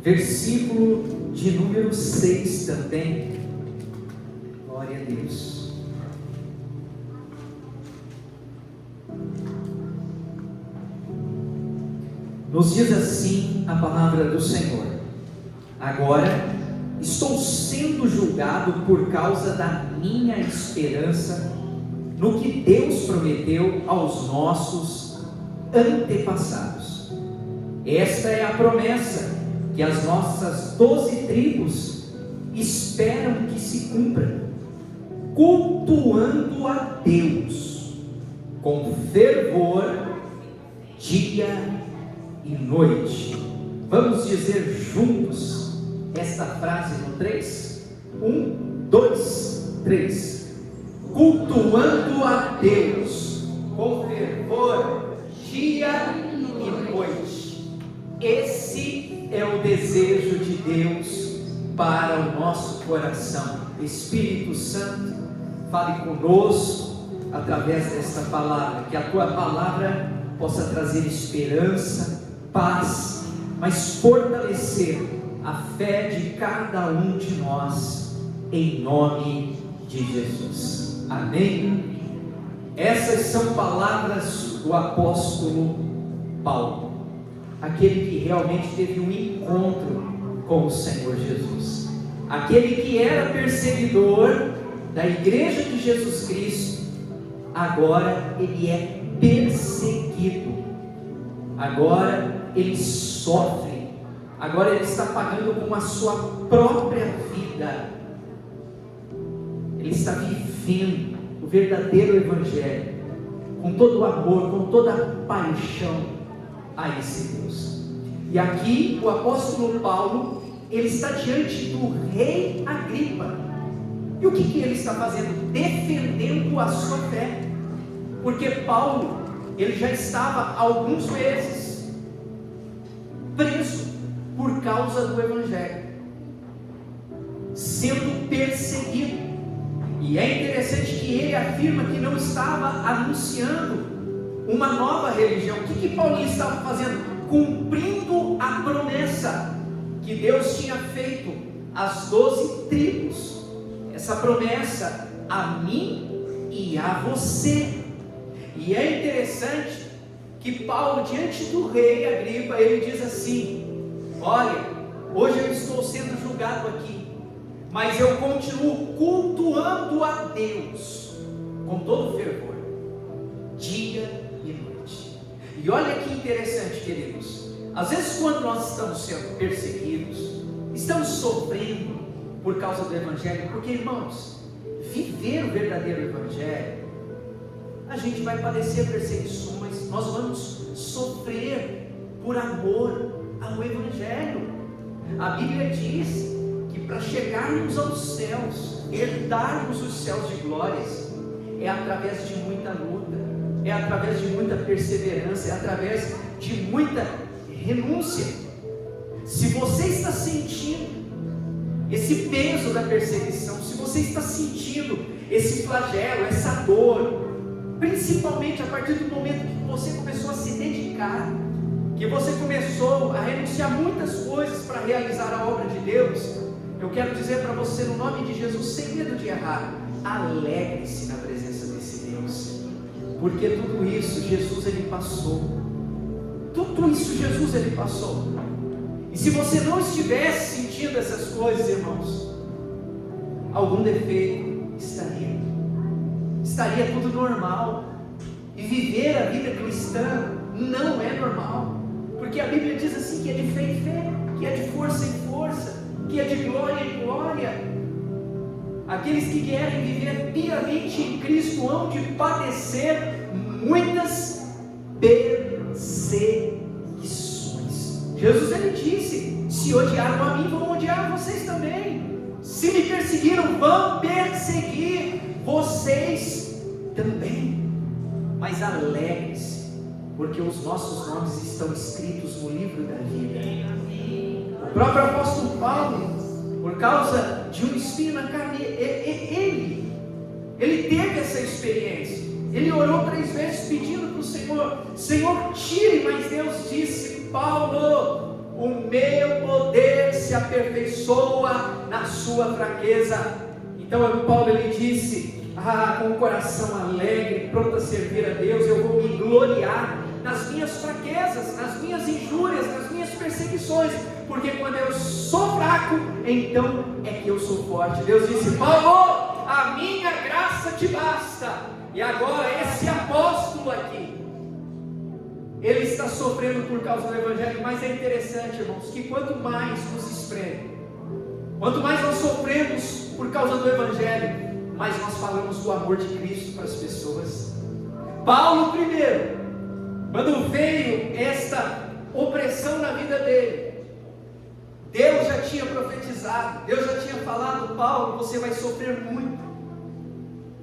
versículo de número 6 também. Glória a Deus. Nos diz assim a palavra do Senhor: agora estou sendo julgado por causa da minha esperança no que Deus prometeu aos nossos antepassados. Esta é a promessa que as nossas 12 tribos esperam que se cumpra, cultuando a Deus com fervor, dia e noite. Vamos dizer juntos esta frase no 3? 1, 2, 3. Cultuando a Deus com fervor, dia e noite. Esse é o desejo de Deus para o nosso coração. Espírito Santo, fale conosco através desta palavra, que a tua palavra possa trazer esperança, paz, mas fortalecer a fé de cada um de nós, em nome de Jesus. Amém? Essas são palavras do apóstolo Paulo, aquele que realmente teve um encontro com o Senhor Jesus, aquele que era perseguidor da igreja de Jesus Cristo, agora ele é perseguido, agora ele sofre, agora ele está pagando com a sua própria vida, ele está vivendo o verdadeiro evangelho, com todo o amor, com toda a paixão a esse Deus. E aqui o apóstolo Paulo, ele está diante do rei Agripa, e o que ele está fazendo? Defendendo a sua fé, porque Paulo, ele já estava há alguns meses preso por causa do evangelho, sendo perseguido. E é interessante que ele afirma que não estava anunciando uma nova religião. O que Paulinho estava fazendo? Cumprindo a promessa que Deus tinha feito às 12 tribos. Essa promessa a mim e a você. E é interessante que Paulo, diante do rei Agripa, ele diz assim: olha, hoje eu estou sendo julgado aqui, mas eu continuo cultuando a Deus com todo fervor, dia e noite. E olha que interessante, queridos, às vezes quando nós estamos sendo perseguidos, estamos sofrendo por causa do evangelho, porque, irmãos, viver o verdadeiro evangelho, a gente vai padecer perseguições, nós vamos sofrer por amor ao evangelho. A Bíblia diz que para chegarmos aos céus, herdarmos os céus de glórias, é através de muita luta, é através de muita perseverança, é através de muita renúncia. Se você está sentindo esse peso da perseguição, se você está sentindo esse flagelo, essa dor, principalmente a partir do momento que você começou a se dedicar, que você começou a renunciar muitas coisas para realizar a obra de Deus, eu quero dizer para você, no nome de Jesus, sem medo de errar, alegre-se na presença desse Deus, porque tudo isso Jesus ele passou, tudo isso Jesus ele passou. E se você não estivesse sentindo essas coisas, irmãos, algum defeito estaria tudo normal. E viver a vida cristã não é normal, porque a Bíblia diz assim, que é de fé em fé, que é de força em força, que é de glória em glória. Aqueles que querem viver piamente em Cristo hão de padecer muitas perseguições. Jesus ele disse: se odiaram a mim, vão odiar vocês também. Se me perseguiram, vão perseguir vocês também. Mas alegre-se, porque os nossos nomes estão escritos no livro da vida. O próprio apóstolo Paulo, por causa de um espinho na carne, ele teve essa experiência. Ele orou 3 vezes pedindo para o Senhor: Senhor, tire. Mas Deus disse: Paulo, o meu poder se aperfeiçoa na sua fraqueza. Então Paulo ele disse, com o coração alegre, pronto a servir a Deus, eu vou me gloriar nas minhas fraquezas, nas minhas injúrias, nas minhas perseguições, porque quando eu sou fraco, então é que eu sou forte. Deus disse, Paulo, a minha graça te basta. E agora esse apóstolo aqui, ele está sofrendo por causa do Evangelho, mas é interessante, irmãos, que quanto mais nos espreme, quanto mais nós sofremos por causa do Evangelho, mais nós falamos do amor de Cristo para as pessoas. Paulo primeiro, quando veio esta opressão na vida dele, Deus já tinha profetizado, Deus já tinha falado, Paulo, você vai sofrer muito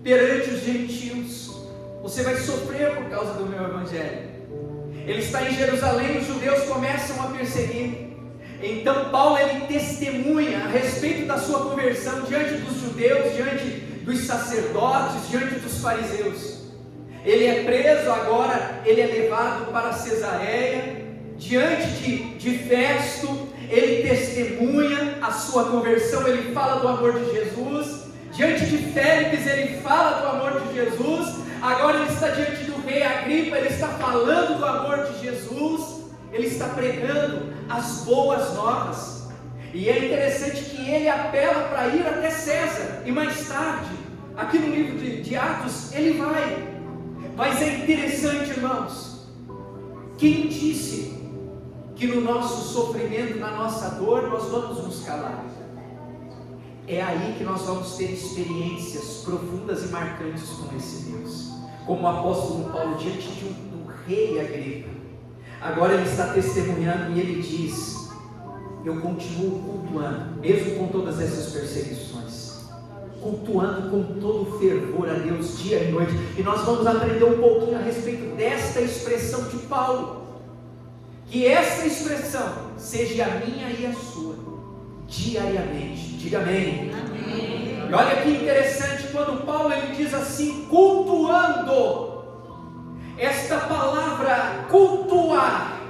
perante os gentios, você vai sofrer por causa do meu Evangelho. Ele está em Jerusalém, os judeus começam a perseguir. Então Paulo ele testemunha a respeito da sua conversão diante dos judeus, diante dos sacerdotes, diante dos fariseus. Ele é preso agora, ele é levado para Cesareia, diante de Festo, ele testemunha a sua conversão, ele fala do amor de Jesus. Diante de Félix ele fala do amor de Jesus. Agora ele está diante do rei Agripa, ele está falando do amor de Jesus, ele está pregando as boas novas. E é interessante que ele apela para ir até César, e mais tarde, aqui no livro de Atos, ele vai. Mas é interessante, irmãos, quem disse que no nosso sofrimento, na nossa dor, nós vamos nos calar? É aí que nós vamos ter experiências profundas e marcantes com esse Deus, como o apóstolo Paulo diante de um rei Agripa. Agora ele está testemunhando e ele diz, eu continuo cultuando, mesmo com todas essas perseguições, cultuando com todo fervor a Deus dia e noite. E nós vamos aprender um pouquinho a respeito desta expressão de Paulo, que essa expressão seja a minha e a sua, diariamente. Diga amém. Amém. E olha que interessante, quando Paulo ele diz assim, cultuando, esta palavra cultuar,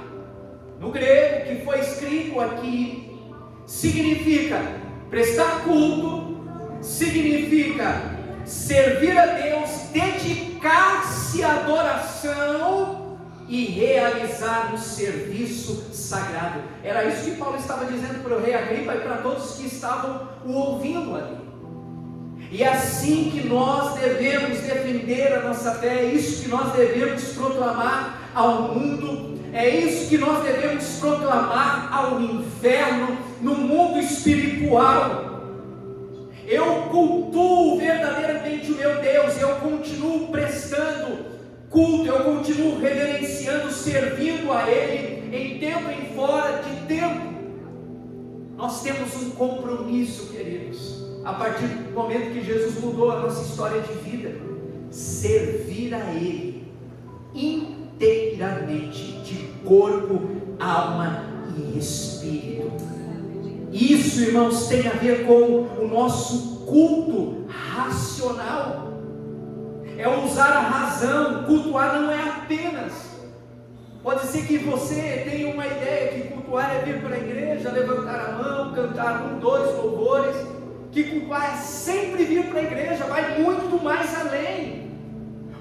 no grego que foi escrito aqui, significa prestar culto, significa servir a Deus, dedicar-se à adoração e realizar um serviço sagrado. Era isso que Paulo estava dizendo para o rei Agripa e para todos que estavam o ouvindo ali. E é assim que nós devemos defender a nossa fé, é isso que nós devemos proclamar ao mundo, é isso que nós devemos proclamar ao inferno, no mundo espiritual. Eu cultuo verdadeiramente o meu Deus, eu continuo prestando culto, eu continuo reverenciando, servindo a Ele, em tempo e em fora de tempo. Nós temos um compromisso, queridos, a partir do momento que Jesus mudou a nossa história de vida, servir a Ele inteiramente, de corpo, alma e espírito. Isso, irmãos, tem a ver com o nosso culto racional. É usar a razão. Cultuar não é apenas, pode ser que você tenha uma ideia que cultuar é vir para a igreja, levantar a mão, cantar 1, 2 louvores, que cultuar é sempre vir para a igreja, vai muito mais além.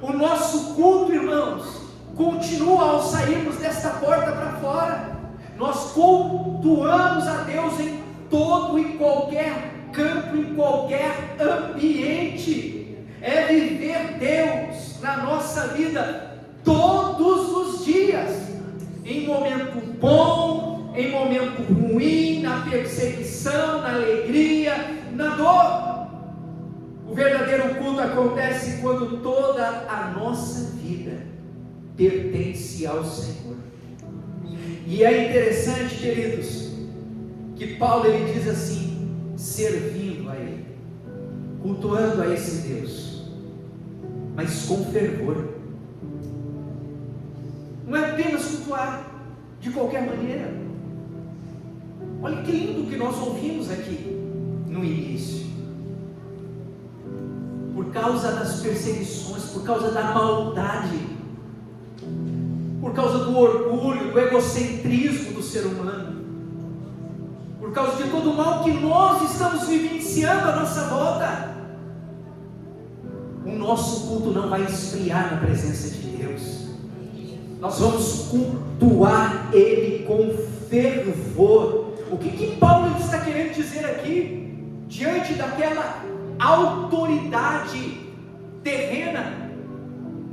O nosso culto, irmãos, continua ao sairmos desta porta para fora. Nós cultuamos a Deus em todo e qualquer campo, em qualquer ambiente. É viver Deus na nossa vida todos os dias, em momento bom, em momento ruim, na perseguição, na alegria, na dor. O verdadeiro culto acontece quando toda a nossa vida pertence ao Senhor. E é interessante, queridos, que Paulo ele diz assim, servindo a Ele, cultuando a esse Deus, mas com fervor. Não é apenas cultuar de qualquer maneira. Olha que lindo que nós ouvimos aqui no início. Por causa das perseguições, por causa da maldade, por causa do orgulho, do egocentrismo do ser humano, por causa de todo o mal que nós estamos vivenciando à nossa volta, o nosso culto não vai esfriar na presença de Deus. Nós vamos cultuar Ele com fervor. O que Paulo está querendo dizer aqui? Diante daquela autoridade terrena,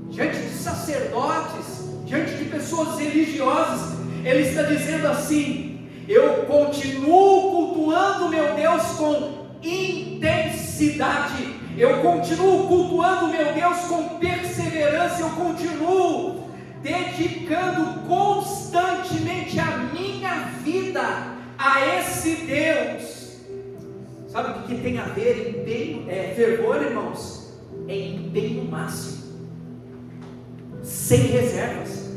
diante de sacerdotes, diante de pessoas religiosas, ele está dizendo assim: eu continuo cultuando meu Deus com intensidade, eu continuo cultuando meu Deus com perseverança, eu continuo dedicando constantemente a minha vida a esse Deus. Sabe o que tem a ver empenho, fervor, irmãos? É empenho máximo, sem reservas,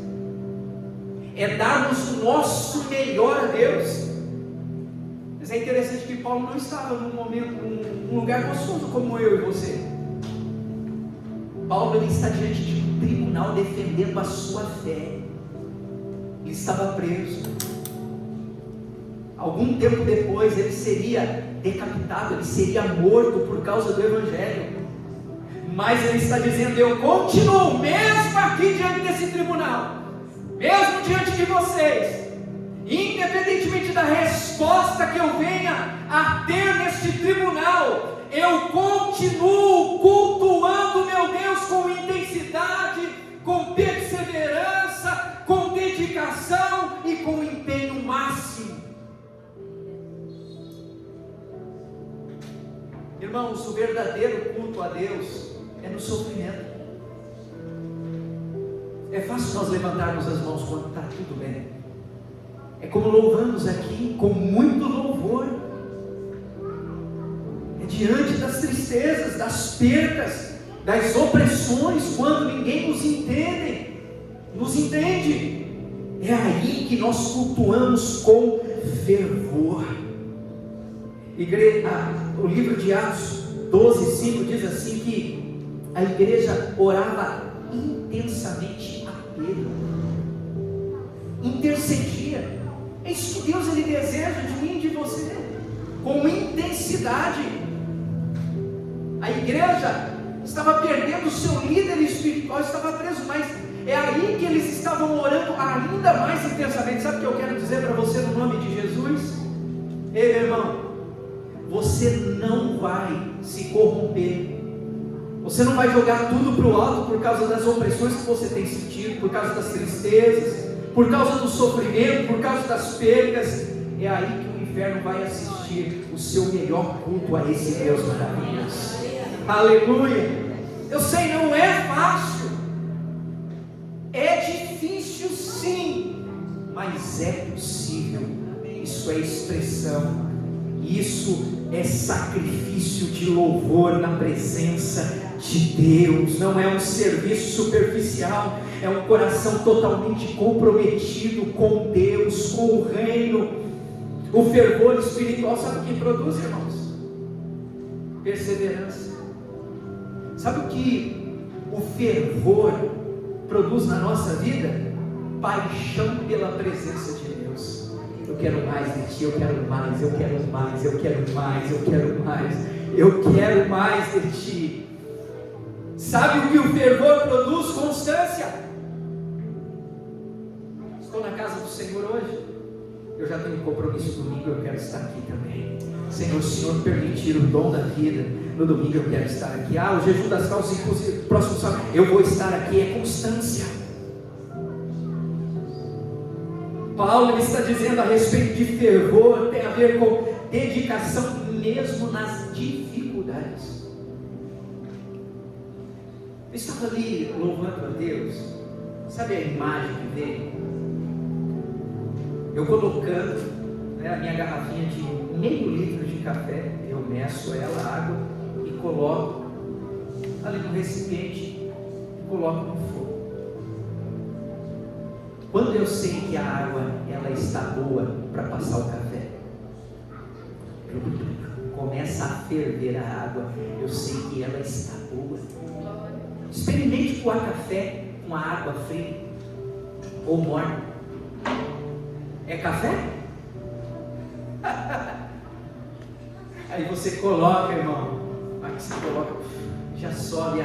é darmos o nosso melhor a Deus. Mas é interessante que Paulo não estava num momento, num lugar gostoso como eu e você. Paulo, ele está diante de um tribunal defendendo a sua fé. Ele estava preso. Algum tempo depois ele seria decapitado, ele seria morto por causa do Evangelho. Mas ele está dizendo: eu continuo, mesmo aqui diante desse tribunal, mesmo diante de vocês, independentemente da resposta que eu venha a ter neste tribunal, eu continuo cultuando meu Deus com intensidade, com perseverança, com dedicação e com empenho máximo. Irmãos, o verdadeiro culto a Deus é no sofrimento. É fácil nós levantarmos as mãos quando está tudo bem. É como louvamos aqui, com muito louvor. É diante das tristezas, das percas, das opressões, quando ninguém nos entende. É aí que nós cultuamos com fervor. O livro de Atos 12:5 diz assim que a igreja orava intensamente a Pedro, intercedia. É isso que Deus ele deseja de mim e de você, com intensidade. A igreja estava perdendo o seu líder espiritual, estava preso, mas é aí que eles estavam orando ainda mais intensamente. Sabe o que eu quero dizer para você no nome de Jesus? Ei, meu irmão, você não vai se corromper, você não vai jogar tudo para o alto por causa das opressões que você tem sentido, por causa das tristezas, por causa do sofrimento, por causa das perdas. É aí que o inferno vai assistir o seu melhor culto a esse Deus maravilhoso. Aleluia! Eu sei, não é fácil, é difícil sim, mas é possível. Isso é expressão, isso é sacrifício de louvor na presença de Deus. Não é um serviço superficial, é um coração totalmente comprometido com Deus, com o reino. O fervor espiritual, sabe o que produz, irmãos? Perseverança. Sabe o que o fervor produz na nossa vida? Paixão pela presença de Deus. Eu quero mais de Ti, eu quero mais, eu quero mais, eu quero mais, eu quero mais, eu quero mais de Ti. Sabe o que o fervor produz? Constância. Estou na casa do Senhor hoje, eu já tenho compromisso domingo, eu quero estar aqui também. Senhor, se o Senhor permitir o dom da vida, no domingo eu quero estar aqui. O jejum das causas, inclusive, próximo sábado, eu vou estar aqui. É constância. Paulo está dizendo a respeito de fervor, tem a ver com dedicação mesmo nas dificuldades. Eu estava ali louvando a Deus, sabe a imagem que veio? Eu colocando a minha garrafinha de meio litro de café, eu meço ela, água, e coloco ali no recipiente e coloco no fogo. Quando eu sei que a água ela está boa para passar o café, começa a ferver a água, eu sei que ela está boa. Experimente coar café com a água fria ou morna. É café? Aí você coloca, irmão, aí você coloca, já sobe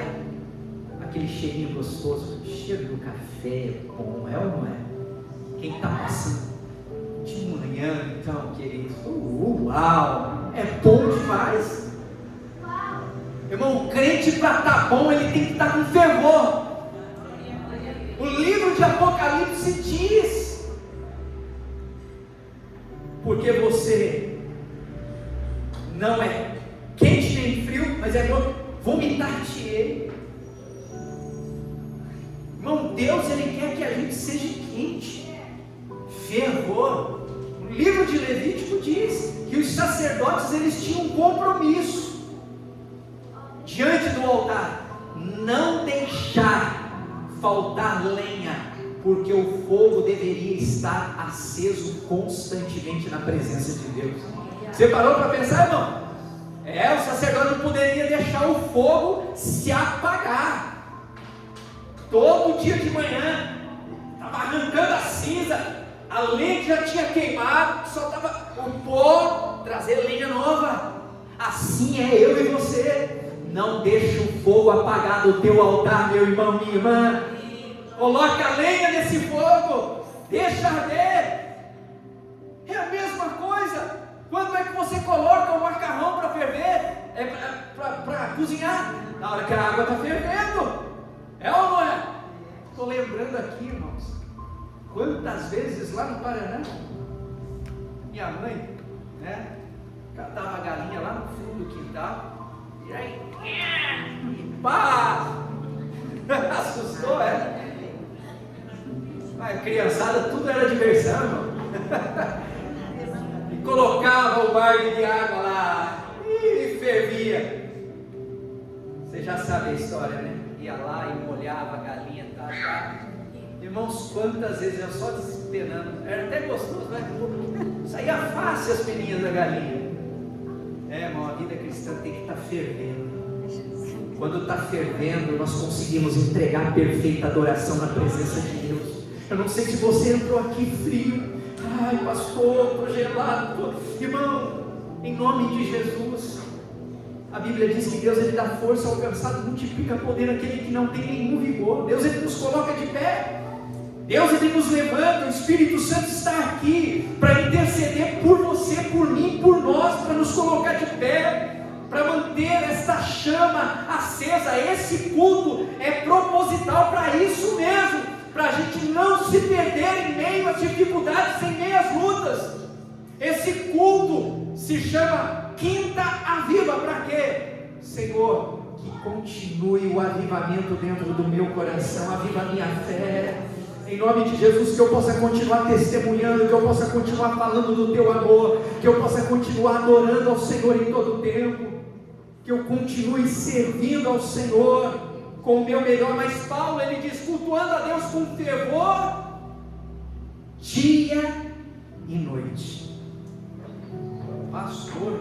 aquele cheirinho gostoso, o cheiro do café é bom, é ou não é? Quem está passando de manhã, então, queridos, uau, é bom demais. Irmão, o crente para estar bom, ele tem que estar com fervor. O livro de Apocalipse diz, porque você não é quente nem frio, mas é vomitar-te-ei. Irmão, Deus, Ele quer que a gente seja quente, fervor. O livro de Levítico diz que os sacerdotes, eles tinham um compromisso diante do altar, não deixar faltar lenha, porque o fogo deveria estar aceso constantemente na presença de Deus. Você parou para pensar, irmão? O sacerdote não poderia deixar o fogo se apagar. Todo dia de manhã estava arrancando a cinza, a lenha que já tinha queimado, só estava o pó, trazer lenha nova. Assim é eu e você. Não deixe o fogo apagar do teu altar, meu irmão, minha irmã. Coloque a lenha nesse fogo, deixa arder. É a mesma coisa. Quando é que você coloca o macarrão para ferver? Para cozinhar? Na hora que a água está fervendo. É ou não é? Estou lembrando aqui, irmãos, quantas vezes lá no Paraná, minha mãe, catava a galinha lá no fundo do quintal, e aí, pá! Assustou, Mas criançada, tudo era diversão, irmão. E colocava o balde de água lá, e fervia. Você já sabe a história, né? Ia lá e molhava a galinha, tá. Irmãos, quantas vezes eu só despenando, era até gostoso, né? Saía fácil as peninhas da galinha. Irmão, a vida cristã tem que estar fervendo. Quando está fervendo, nós conseguimos entregar perfeita adoração na presença de Deus. Eu não sei se você entrou aqui frio. Ai, pastor, estou gelado. Irmão, em nome de Jesus, a Bíblia diz que Deus, Ele dá força ao cansado, multiplica poder àquele que não tem nenhum vigor. Deus, Ele nos coloca de pé. Deus, Ele nos levanta. O Espírito Santo está aqui para interceder por você, por mim, por nós, para nos colocar de pé, para manter esta chama acesa. Esse culto é proposital para isso mesmo, para a gente não se perder em meio às dificuldades, em meio às lutas. Esse culto se chama Quinta Aviva. Para quê? Senhor, que continue o avivamento dentro do meu coração, aviva a minha fé. Em nome de Jesus, que eu possa continuar testemunhando, que eu possa continuar falando do teu amor, que eu possa continuar adorando ao Senhor em todo o tempo, que eu continue servindo ao Senhor com o meu melhor. Mas Paulo, ele diz, cultuando a Deus com fervor, dia e noite. Pastor,